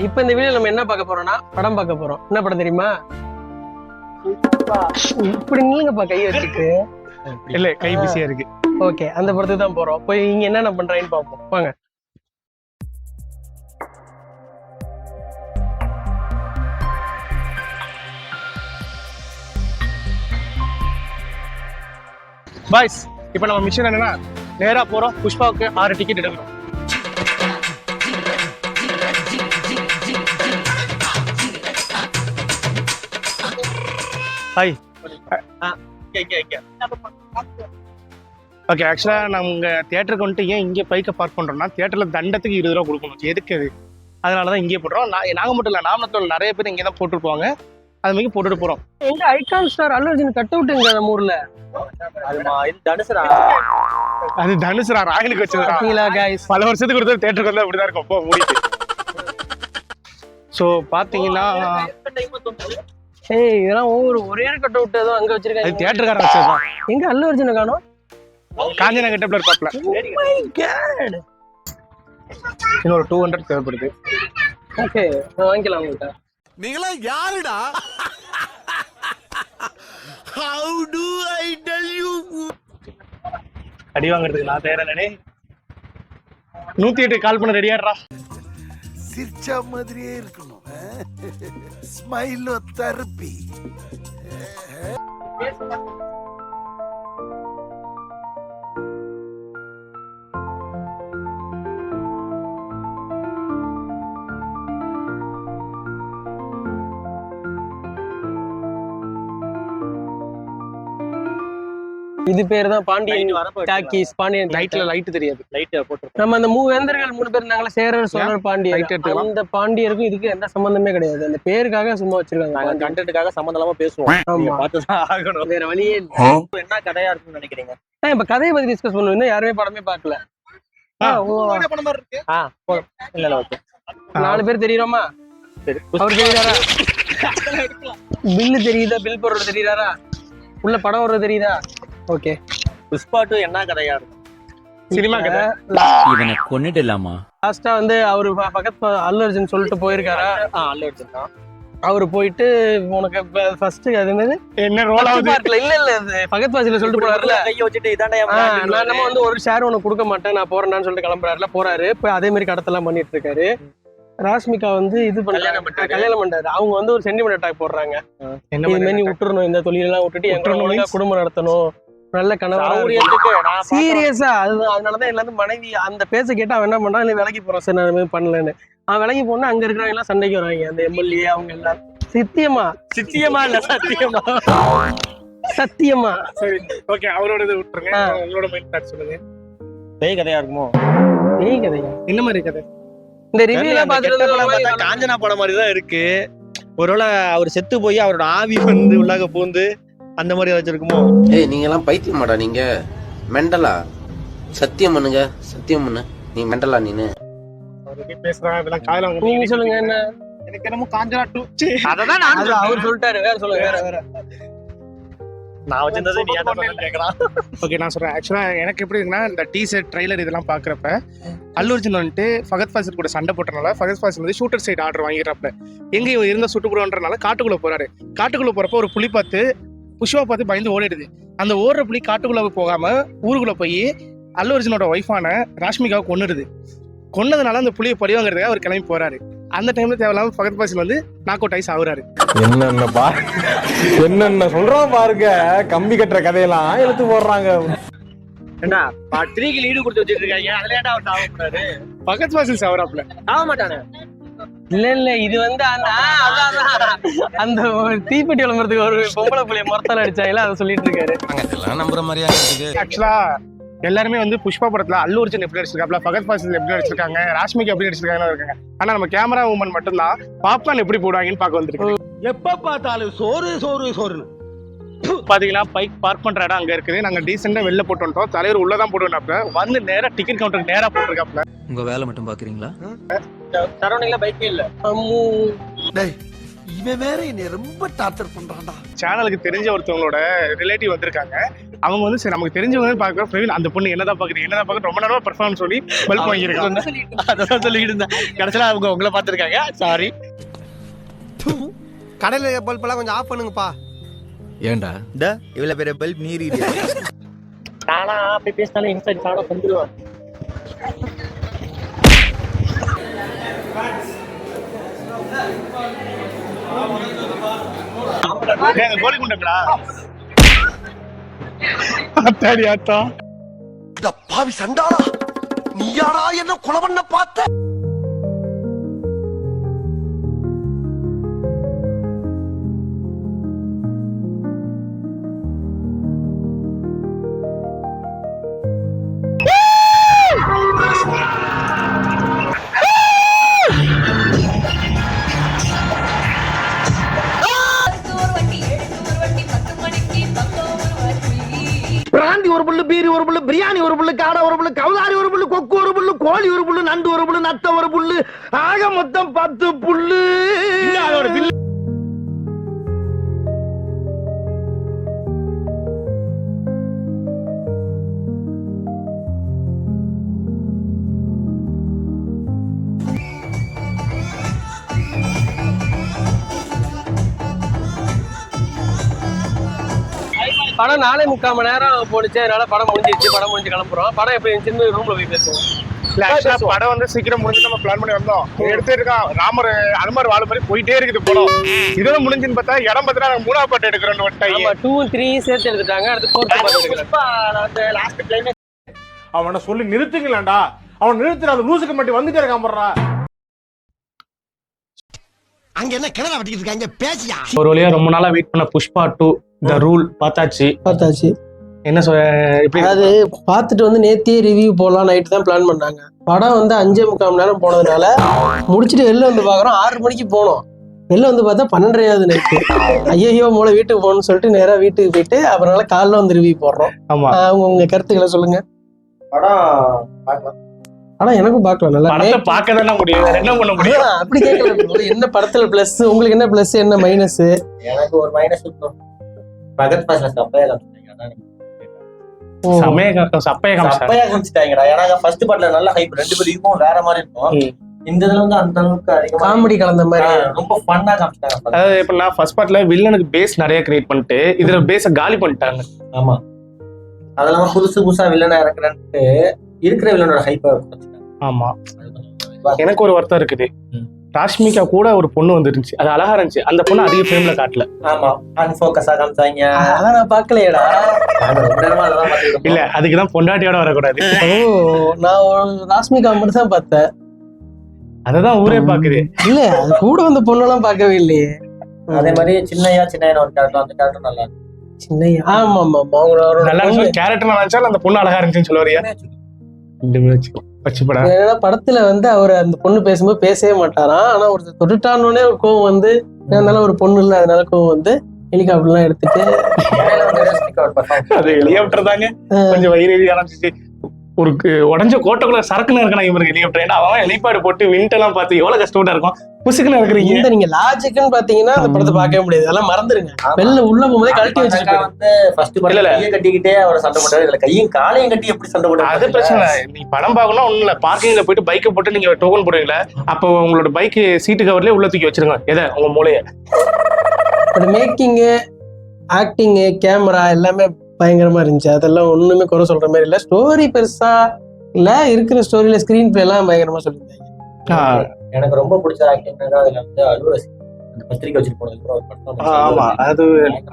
இப்ப இந்த வீடியோ நம்ம என்ன பார்க்க போறோம்னா படம் பார்க்க போறோம். என்ன படம் தெரியுமா? இப்படி நீங்கப்பா கை வச்சுட்டு இல்ல கை பிஸியா இருக்கு. ஓகே, அந்த படத்துக்கு தான் போறோம். போய் இங்க என்னென்ன பண்றாங்கன்னு பார்ப்போம் வாங்க. பாய்ஸ், இப்போ நம்ம மிஷன் என்னன்னா நேரா போறோம், புஷ்பாவுக்கு 6 டிக்கெட் எடுக்கிறோம். ஹாய். ஓகே, ஆக்சுவலா நாங்க தியேட்டருக்கு வந்துட்டு ஏன் இங்கே பைக்கை பார்க் பண்றோம்னா தியேட்டர்ல தண்டத்துக்கு 20 ரூபா கொடுக்கணும். எதுக்கு அது? அதனாலதான் இங்கே போடுறோம். நாங்க மட்டும் இல்ல, நாமக்கல் நிறைய பேர் இங்கே தான் போட்டுருப்பாங்க. அது மாதிரி போட்டுட்டு போறோம். எங்க ஐகான் ஸ்டார் அல்லு அர்ஜுன் கட் அவுட் எங்க நம்ம ஊர்ல? அது தனுசுரா ராயலுக்கு வச்சதுடா. गाइस பல வருஷத்துக்கு ஒருத்தர் தியேட்டருக்கு வந்தா அப்படிதான் இருக்கும். அப்போ மூடிட்டு. சோ பாத்தீங்கன்னா ஏய், இதெல்லாம் ஒரே கட் அவுட் ஏதோ அங்க வச்சிருக்காங்க. அது தியேட்டர்காரன் வச்சதுதான். எங்க அல்லு அர்ஜுன் காணோம்? காஞ்சனா கெட்டப்ல இருப்பாப்ல. Oh my god. இன்னொரு 200 தேவைப்படுது. ஓகே, நான் வாங்கிக்கலாம் உங்கள்கிட்ட. நீங்களா யாருடா? How do I tell you? அடி வாங்குறதுக்கு நான் தயாரானே. 108 கால் பண்ண ரெடியாடுறா. சிரிச்சா மாதிரியே இருக்கணும். Smile therapy. இது பேர் தான் பாண்டியன் டாக்கீஸ். பாண்டியன் லைட்ல லைட் தெரியாது. லைட் போட்டு நம்ம அந்த வேந்தர்கள் 3 பேர் இருந்தாங்களா, சேரர் சோழர் பாண்டியர். அந்த பாண்டியருக்கும் இதுக்கு எந்த சம்பந்தமே கிடையாது. அந்த பேருக்காக சும்மா வச்சிருக்காங்க. கண்டென்ட்டுக்காக சம்பந்தம் இல்லாம பேசுவோம். ஆமா, பார்த்துதான் ஆகணும். வேற வழியே இல்ல. என்ன கதையா இருக்குன்னு நினைக்கிறீங்க? இப்ப கதையை பத்தி டிஸ்கஸ் பண்ணுவோம். இன்னும் யாருமே படமே பார்க்கல. இல்ல ஓகே, 4 பேர் தெரியுறோமா? அவர் தெரியுறாரா? பில்லு தெரியுதா? பில் போடுறது தெரியுறாரா? உள்ள படம் வர்றது தெரியுதா? ஓகே, புஷ்பா 2 என்ன கதையா இருக்கும்? சினிமா கதை. இவனை கொன்னுடலாமா? லாஸ்டா வந்து அவரு பக்கத்து அல்லு அர்ஜுன் சொல்லிட்டு போயிருக்காரா? அல்லு அர்ஜுன் தான். அவரு போயிட்டு உனக்கு ஃபர்ஸ்ட் அது என்னது என்ன ரோல் ஆகுது? இல்ல பகத் பாசில சொல்லிட்டு போறாருல, கைய வச்சுட்டு இதாண்டா நான் நம்ம வந்து ஒரு ஷேர் உனக்கு கொடுக்க மாட்டேன், நான் போறேன்னு சொல்லிட்டு கிளம்புறாருல. போறாரு, போய் அதே மாதிரி கடத்தெல்லாம் பண்ணிட்டு இருக்காரு. ராஷ்மிகா வந்து இது கல்யாணம் பண்றாரு. அவங்க வந்து ஒரு சென்டிமெண்ட் அட்டாக் போடுறாங்க. இது மாதிரி நீ விட்டுறணும், இந்த தொழிலெல்லாம் விட்டுட்டு எங்க குடும்பம் நடத்தணும், நல்ல கணவர். சீரியஸா அதனாலதான் எல்லாரும் மனைவி அந்த பேச கேட்டு அவன் என்ன பண்றான், இல்ல விலைக்கு போறான், சரி நான் பண்ணலன்னு. அவன் விலைக்கு போனா அங்க இருக்கிறவங்க எல்லாம் சண்டைக்கு வராங்க. அந்த எம்எல்ஏ அவங்க எல்லாம் சத்தியமா இல்ல சத்தியமா சத்தியமா. சரி ஓகே, அவரோட இது விட்டுருங்க. உங்களோட மைண்ட் தாட் சொல்லுங்க. பேய் கதையா இருக்குமோ? பேய் கதையா? என்ன மாதிரி கதை? இந்த ரிவ்யூல பாத்துட்டு காஞ்சனா படம் மாதிரி தான் இருக்கு. ஒருவேளை அவர் செத்து போய் அவரோட ஆவி வந்து உள்ளாக பூந்து அந்த மாதிரி வச்சிருக்குமோ? ஏய், நீங்க எல்லாம் பைத்தியமாடா? நீங்க மெண்டலா? சத்தியம் பண்ணுங்க, சத்தியம் பண்ணு. நீ மெண்டலா? நீனு பேசுறாங்க இதெல்லாம் காதுல வாங்க. நீங்க சொல்லுங்க. என்ன எனக்கு என்னமோ காஞ்சனா 2 அததான் அவர் சொல்லிட்டாரு. வேற சொல்லுங்க. வேற நான் வச்சிருந்தது நீ ஏன்டா கேக்குறான்? ஓகே, நான் சொல்றேன். ஆக்சுவலா எனக்கு எப்படி இருக்குன்னா, இந்த டீசர் ட்ரைலர் இதெல்லாம் பாக்குறப்ப அல்லு அர்ஜுன் வந்துட்டு ஃபகத் ஃபாசில் கூட சண்டை போட்டனால ஃபகத் ஃபாசில் வந்து ஷூட்டர் சைடு ஆர்டர் வாங்கிடுறப்ப எங்க இவன் இருந்த சுட்டு போடுறதுனால காட்டுக்குள்ள போறாரு. காட்டுக்குள்ள போறப்ப ஒரு புலி பார்த்து புஷ்பா பார்த்து பயந்து ஓடிடுது. அந்த ஓடுற புலி காட்டுக்குள்ள போகாம ஊருக்குள்ள போய் அல்லு அர்ஜுனோட ஒய்ஃபான ராஷ்மிகாவை கொன்னுடுது. கொன்னதுனால அந்த புலியை பழிவாங்கிறதுக்காக அவர் கிளம்பி போறாரு. அந்த டைம்ல தேவையில்லாம ஃபகத் ஃபாசில் வந்து நாக் அவுட் ஐஸ் ஆகுறாரு. என்னென்ன சொல்றோம் பாருங்க. கம்பி கட்டுற கதையெல்லாம் எடுத்து போடுறாங்க. என்ன 3க்கு லீடு கொடுத்து வச்சிட்டு இருக்காங்க. அதுல ஏன்டா அவர் சாவ கூடாது? ஃபகத் ஃபாசில் சாவறாப்ல. சாவ மாட்டானே. இல்ல இது வந்து அந்த தீப்பெட்டி விளம்பரத்துக்கு ஒரு பொம்பளை புள்ளிய மொரத்தால அடிச்சாங்களா, அதை சொல்லிட்டு இருக்காரு. நம்புற மாதிரியா இருக்கு? ஆக்சுவலா எல்லாருமே வந்து புஷ்பா படத்துல அல்லு அர்ஜுன் எப்படி நடிச்சிருக்காப்ல, ஃபகத் ஃபாசில் எப்படி நடிச்சிருக்காங்க, ராஷ்மிகா எப்படி நடிச்சிருக்காங்கன்னு இருக்காங்க. ஆனா நம்ம கேமரா உமன் மட்டும்தான் பாப்கார்ன் எப்படி போடுவாங்கன்னு பார்க்க வந்திருக்கு. எப்ப பார்த்தாலும் சோறு சோறு சோறுன்னு. பாத்தீங்கன்னா பைக் பார்க் பண்ற இடம் அங்க இருக்குது. நாங்க டீசெண்டா வெளில போட்டு வந்துட்டோம். தலைவர் உள்ளதான் போட்டுனாப்ல, வந்து நேரா டிக்கெட் கவுண்டருக்கு நேரா போட்டுருக்காப்ல. உங்க வேலை மட்டும் பாக்குறீங்களா? சரௌண்டிங்ல பைக்கே இல்ல. டேய், இவன் வேற என்னை ரொம்ப டார்ச்சர் பண்றான்டா. சேனலுக்கு தெரிஞ்ச ஒருத்தவங்களோட ரிலேட்டிவ் வந்திருக்காங்க. அவங்க வந்து சரி நமக்கு தெரிஞ்சவங்க பாக்குற பிரவீன் அந்த பொண்ணு என்னதான் பாக்குறது ரொம்ப நேரமா பெர்ஃபார்மன்ஸ் சொல்லி பல்ப் வாங்கியிருக்காங்க. அதான் சொல்லிக்கிட்டு இருந்தேன். கடைசியில அவங்க உங்களை பார்த்திருக்காங்க. சாரி. கடையில பல்ப் எல்லாம் கொஞ்சம் ஆஃப் பண்ணுங்கப்பா. ஏன்டா இந்த இவ்வளவு பெரிய பல்ப் நீர் நானா அப்படி பேசினாலும் இன்சைட் சாட வந்துருவேன். கோழி குண்டா அத்தாடி ஆத்தா பாவி சண்டாளா நீயாடா என்ன கொலை பண்ண பார்த்த? பிராந்தி ஒரு புல்லு, பீரி ஒரு புல்லு, பிரியாணி ஒரு புல்லு, காடை ஒரு புல்லு, கவுதாரி ஒரு புல்லு, கொக்கு ஒரு புல்லு, கோழி ஒரு புல்லு, நண்டு ஒரு புல்லு, நத்த ஒரு புல்லு, ஆக மொத்தம் 10 புல்லு. படம் 4.75 மணி நேரம் போடுச்சு. அதனால படம் முடிஞ்சு கிளம்புறோம். படம் எப்படி இருந்துச்சுன்னு ரூம்ல போய் பேசுவோம். படம் வந்து சீக்கிரம் முடிஞ்சு நம்ம பிளான் பண்ணி வந்தோம். எடுத்து இருக்கான் ராமர் அனுமார் வாழ மாதிரி போயிட்டே இருக்குது படம். இதெல்லாம் முடிஞ்சுன்னு பார்த்தா இடம் பார்த்தா நாங்க 3ஆவது பாட்டு எடுக்கிறோம். 2, 3 சேர்த்து எடுத்துட்டாங்க. அடுத்து 4th பாட்டு எடுக்கிறோம். லாஸ்ட் கிளைமேக்ஸ் அவனை சொல்லி நிறுத்துங்களேன்டா. அவன் நிறுத்துற அந்த லூசுக்கு மட்டும் வந்துட்டே இருக்கான் போடுறா. அங்க என்ன கிணறு வட்டிக்கிட்டு இருக்காங்க பேசியா? ஒரு வழியா ரொம்ப நாளா வெயிட் பண்ண புஷ்பா 2 த ரூல் பார்த்தாச்சு. என்ன இப்படி அதாவது பார்த்துட்டு வந்து நேத்தியே ரிவ்யூ போடலாம் நைட்டு தான் பிளான் பண்ணாங்க. படம் வந்து 5.25 மணி நேரம் போனதுனால முடிச்சுட்டு வெளில வந்து பாக்குறோம். 6 மணிக்கு போனோம். வெளில வந்து பார்த்தா 12:30 நைட்டு. ஐயோ மூளை வீட்டுக்கு போகணும்னு சொல்லிட்டு நேரா வீட்டுக்கு போயிட்டு அப்புறம்னால காலைல வந்து ரிவ்யூ போடுறோம். ஆமா உங்க கருத்துக்களை சொல்லுங்க. படம் எனக்கும் பார்க்கலாம். நல்லா படத்தை பார்க்க தானே முடியும். என்ன பண்ண முடியும்? அப்படி கேட்கல. என்ன படத்துல பிளஸ், உங்களுக்கு என்ன பிளஸ் என்ன மைனஸ்? எனக்கு ஒரு மைனஸ் இருக்கும். பகத் பாஸ்ல சப்பையா காமிச்சிட்டாங்கடா. ஏன்னா ஃபர்ஸ்ட் பார்ட்ல நல்ல ஹைப், 2 பேரும் இருக்கும் வேற மாதிரி இருக்கும். இந்த இதுல வந்து அந்த அளவுக்கு அதிகமா காமெடி கலந்த மாதிரி ரொம்ப ஃபன்னா காமிச்சிட்டாங்க. அதாவது இப்ப நான் ஃபர்ஸ்ட் பார்ட்ல வில்லனுக்கு பேஸ் நிறைய கிரியேட் பண்ணிட்டு இதுல பேஸ காலி பண்ணிட்டாங்க. ஆமா, அதெல்லாம் புதுசா வில்லனா இறக்குறேன்ட்டு இருக்கிற வில்லனோட ஹைப்பை குறைச்சிட்டாங்க. ஆமா, எனக்கு ஒரு வருத்தம் இருக்குது. ராஷ்மிகா கூட ஒரு பொண்ணு வந்துருந்துச்சு, அது அழகா இருந்துச்சு. அந்த பொண்ணு அதிக ஃப்ரேம்ல காட்டல. ஆமா, அன்ஃபோக்கஸா காமிச்சாங்க. அதான் நான் பார்க்கலையேடா. இல்ல, அதுக்குதான் பொண்டாட்டியோட வரக்கூடாது. நான் ராஷ்மிகா மட்டும் தான் பார்த்தேன். அததான் ஊரே பாக்குது. இல்ல, அது கூட வந்து பொண்ணெல்லாம் பார்க்கவே இல்லையே. அதே மாதிரி சின்னையா ஒரு கேரக்டர், அந்த கேரக்டர் நல்லா இருக்கு. சின்னையா, ஆமா ஆமா, அவங்களோட நல்லா கேரக்டர் நல்லா இருந்துச்சா அந்த பொண்ணு அழகா இருந்துச்சுன்னு சொல்லுவாரியா? படத்துல வந்து அவர் அந்த பொண்ணு பேசும்போது பேசவே மாட்டாராம். ஆனா ஒரு தொட்டுட்டானோடனே ஒரு கோவம் வந்து, இருந்தாலும் ஒரு பொண்ணு இல்ல அதனால கோவம் வந்து ஹெலிகாப்டர் எல்லாம் எடுத்துட்டு அது ஹெலிகாப்டர் தாங்க கொஞ்சம் வயிறு ஆரம்பிச்சு. ஒரு உடஞ்ச கோட்டைக்குள்ள சரக்குன்னு இருக்கணும் இவருக்கு ஹெலிகாப்டர். ஏன்னா அவன் ஹெலிபாடு போட்டு விண்ட் எல்லாம் பார்த்து எவ்வளவு கஷ்டப்பட்டா இருக்கும். புசுக்குன்னு இருக்கிறீங்க. இந்த நீங்க லாஜிக்னு பாத்தீங்கன்னா அந்த படத்தை பார்க்கவே முடியாது. அதெல்லாம் மறந்துருங்க. வெளில உள்ள போகும்போதே கழட்டி வச்சுட்டு வந்து ஃபர்ஸ்ட் படத்துல கையை கட்டிக்கிட்டே அவர் சண்டை போட்டாரு. இதுல கையும் காலையும் கட்டி எப்படி சண்டை போட்டாரு? அது பிரச்சனை இல்லை. நீ படம் பார்க்கணும் ஒண்ணும் இல்ல. பார்க்கிங்ல போயிட்டு பைக்கை போட்டு நீங்க டோக்கன் போடுவீங்களா, அப்போ உங்களோட பைக் சீட்டு கவர்லயே உள்ள தூக்கி வச்சிருங்க. எதை உங்க மூளைய. மேக்கிங்கு, ஆக்டிங்கு, கேமரா எல்லாமே பயங்கரமா இருந்துச்சு. அதெல்லாம் ஒண்ணுமே குறை சொல்ற மாதிரி இல்ல. ஸ்டோரி பெருசா இல்ல, இருக்கிற ஸ்டோரியில ஸ்கிரீன் பிளே எல்லாம் பயங்கரமா சொல்லியிருந்தாங்க. எனக்கு ரொம்ப பிடிச்ச ஆக்டிங் அதுல வந்து அலுவலசி பத்திரிக்கை வச்சுட்டு போனது. ஆமா, அது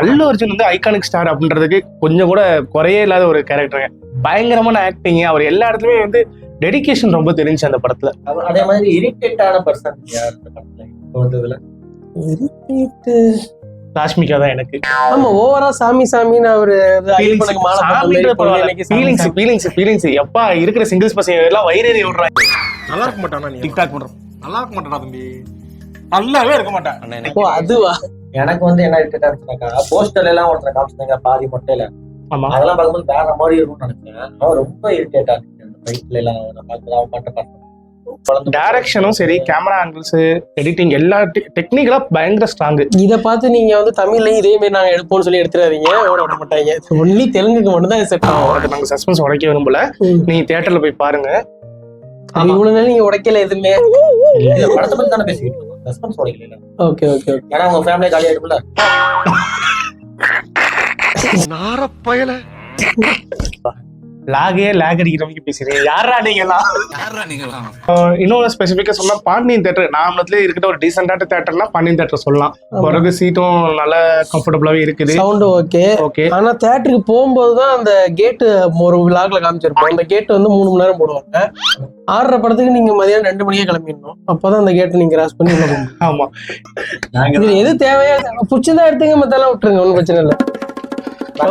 அல்லு அர்ஜுன் வந்து ஐகானிக் ஸ்டார் அப்படின்றதுக்கு கொஞ்சம் கூட குறையே இல்லாத ஒரு கேரக்டருங்க. பயங்கரமான ஆக்டிங். அவர் எல்லா இடத்துலயுமே வந்து டெடிகேஷன் ரொம்ப தெரிஞ்சு அந்த படத்துல. அதே மாதிரி இரிட்டேட்டான பர்சன் அந்த படத்துல ராஷ்மிகா தான் எனக்கு. ஆமா, ஓவரா சாமின்னு அவரு ஃபீலிங்ஸ் எப்பா இருக்கிற சிங்கிள்ஸ் பசங்க எல்லாம் வயிறேறி விடுறாங்க. நல்லா இருக்க மாட்டானா? நீ டிக்டாக் பண்ற நல்லா இருக்க மாட்டானா தம்பி? நல்லாவே இருக்க மாட்டான். ஓ, அதுவா? எனக்கு வந்து என்ன இரிட்டேட்டா இருந்துச்சுனாக்கா, போஸ்டர்ல எல்லாம் ஒருத்தர் காமிச்சாங்க பாதி மொட்டையில. ஆமா, அதெல்லாம் பார்க்கும்போது வேற மாதிரி இருக்கும்னு நினைச்சேன். அவன் ரொம்ப இரிட்டேட்டா இருக்கு. அந்த பைக்ல எல்லாம் நான் பார்த்து அவன் பாட்ட பார்த்தேன். டைரக்ஷனும் சரி, கேமரா ஆங்கிள்ஸ், எடிட்டிங் எல்லா டெக்னிக்கலா பயங்கர ஸ்ட்ராங். இதை பார்த்து நீங்க வந்து தமிழ்லயும் இதே மாதிரி நாங்க எடுப்போம்னு சொல்லி எடுத்துறாதீங்க, ஓட விட மாட்டாங்க. ஒன்லி தெலுங்குக்கு மட்டும் தான் செட் ஆகும். அது நாங்க சஸ்பென்ஸ் உடைக்க விரும்பல, நீங்க தியேட்டர்ல போய் பாருங்க. இவ்வளவு நாள் நீங்க உடைக்கல எதுவுமே. படத்தை பத்தி தானே பேசிக்கிட்டு இருக்கோம், சஸ்பென்ஸ் உடைக்கல. Okay okay okay. ஏன்னா உங்க ஃபேமிலி ஜாலியா இருக்கும்ல. லேக் அடிக்கிறவங்க பேசுறீங்க, யாரா நீங்கலாம்? இன்னொரு ஸ்பெசிஃபிக்கா சொன்னா பாண்டியன் தியேட்டர் நாமளத்துல இருக்கிற ஒரு டீசென்டான தியேட்டர்னா பாண்டியன் தியேட்டர் சொல்லலாம். பிறகு சீட்டும் நல்ல கம்ஃபர்டபுளாவே இருக்குது, சவுண்ட் ஓகே ஓகே. ஆனா தியேட்டருக்கு போகும்போதுதான் அந்த கேட்டு ஒரு விளாக்ல காமிச்சிருப்போம், அந்த கேட் வந்து 3 மணி நேரம் போடுவாங்க. 6:30 படத்துக்கு நீங்க மதியானம் 2 மணியே கிளம்பிடணும், அப்பதான் அந்த கேட்டை நீங்க கிராஸ் பண்ணி உள்ள போகணும். ஆமா, இது எது தேவையா பிடிச்சதா எடுத்துங்க, மத்தெல்லாம் விட்டுருங்க, ஒன்றும் பிரச்சனை இல்லை.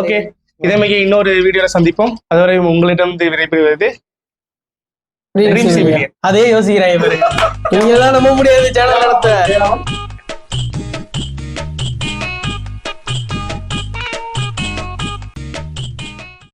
ஓகே. இதே மாதிரி இன்னொரு வீடியோல சந்திப்போம். அதுவரை உங்களிடம் விரைபெறுவது அதே யோசிக்கிறேன் இவரு. நீங்க தான் நம்ப முடியாது சேனல் நடத்த.